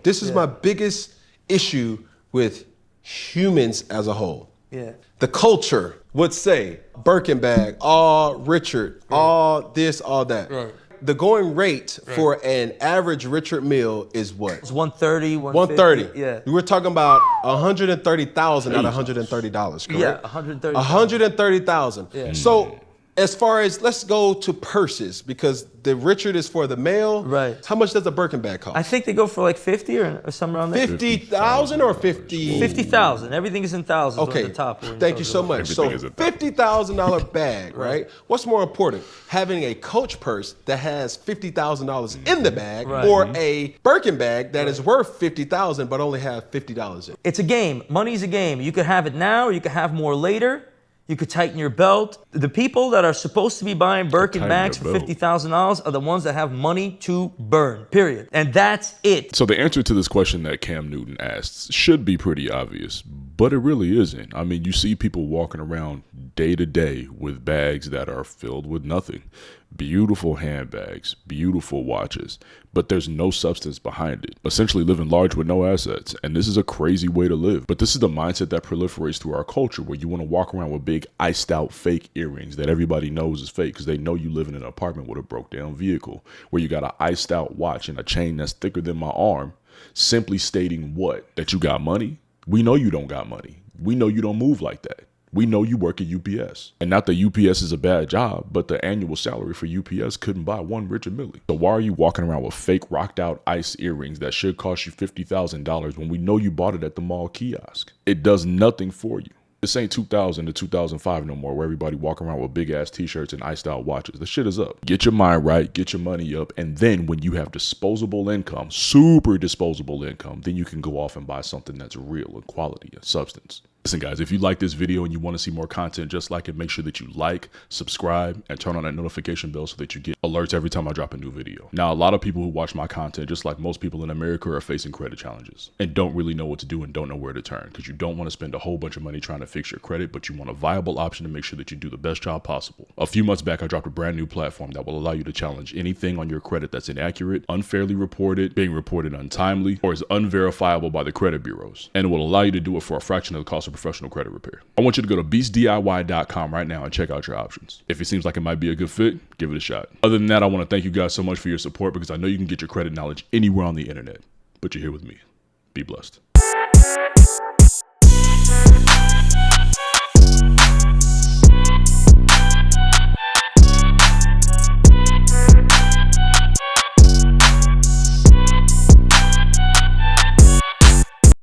This is my biggest issue with humans as a whole. The culture would say Birkin bag, all Richard, all this, all that. The going rate for an average Richard meal is what? It's 130, 150. 130. Yeah. We're talking about 130,000, not $130, correct? Yeah, 130. 130,000. Yeah. So as far as, let's go to purses, because the Richard is for the male. Right. How much does a Birkin bag cost? I think they go for like 50 or somewhere around there. 50,000 or 50? 50,000. Everything is in thousands Okay. on the top. Thank you so much. So $50,000 bag, right? What's more important, having a Coach purse that has $50,000 in the bag, or a Birkin bag that is worth $50,000 but only have $50 in it? It's a game. Money's a game. You could have it now, or you could have more later. You could tighten your belt. The people that are supposed to be buying Birkin bags for $50,000 are the ones that have money to burn, period. And that's it. So the answer to this question that Cam Newton asked should be pretty obvious, but it really isn't. I mean, you see people walking around day to day with bags that are filled with nothing. Beautiful handbags, beautiful watches, but there's no substance behind it. Essentially living large with no assets. And this is a crazy way to live. But this is the mindset that proliferates through our culture, where you want to walk around with big iced out fake earrings that everybody knows is fake because they know you live in an apartment with a broke down vehicle, where you got an iced out watch and a chain that's thicker than my arm, simply stating what? That you got money? We know you don't got money. We know you don't move like that. We know you work at UPS. And not that UPS is a bad job, but the annual salary for UPS couldn't buy one Richard Mille. So why are you walking around with fake rocked out ice earrings that should cost you $50,000 when we know you bought it at the mall kiosk? It does nothing for you. This ain't 2000 to 2005 no more, where everybody walking around with big ass t-shirts and iced out watches. The shit is up. Get your mind right, get your money up, and then when you have disposable income, super disposable income, then you can go off and buy something that's real and quality and substance. Listen guys, if you like this video and you want to see more content just like it, make sure that you like, subscribe, and turn on that notification bell so that you get alerts every time I drop a new video. Now, a lot of people who watch my content, just like most people in America, are facing credit challenges and don't really know what to do and don't know where to turn, because you don't want to spend a whole bunch of money trying to fix your credit, but you want a viable option to make sure that you do the best job possible. A few months back, I dropped a brand new platform that will allow you to challenge anything on your credit that's inaccurate, unfairly reported, being reported untimely, or is unverifiable by the credit bureaus. And it will allow you to do it for a fraction of the cost of professional credit repair. I want you to go to beastdiy.com right now and check out your options. If it seems like it might be a good fit, give it a shot. Other than that, I want to thank you guys so much for your support, because I know you can get your credit knowledge anywhere on the internet, but you're here with me. Be blessed.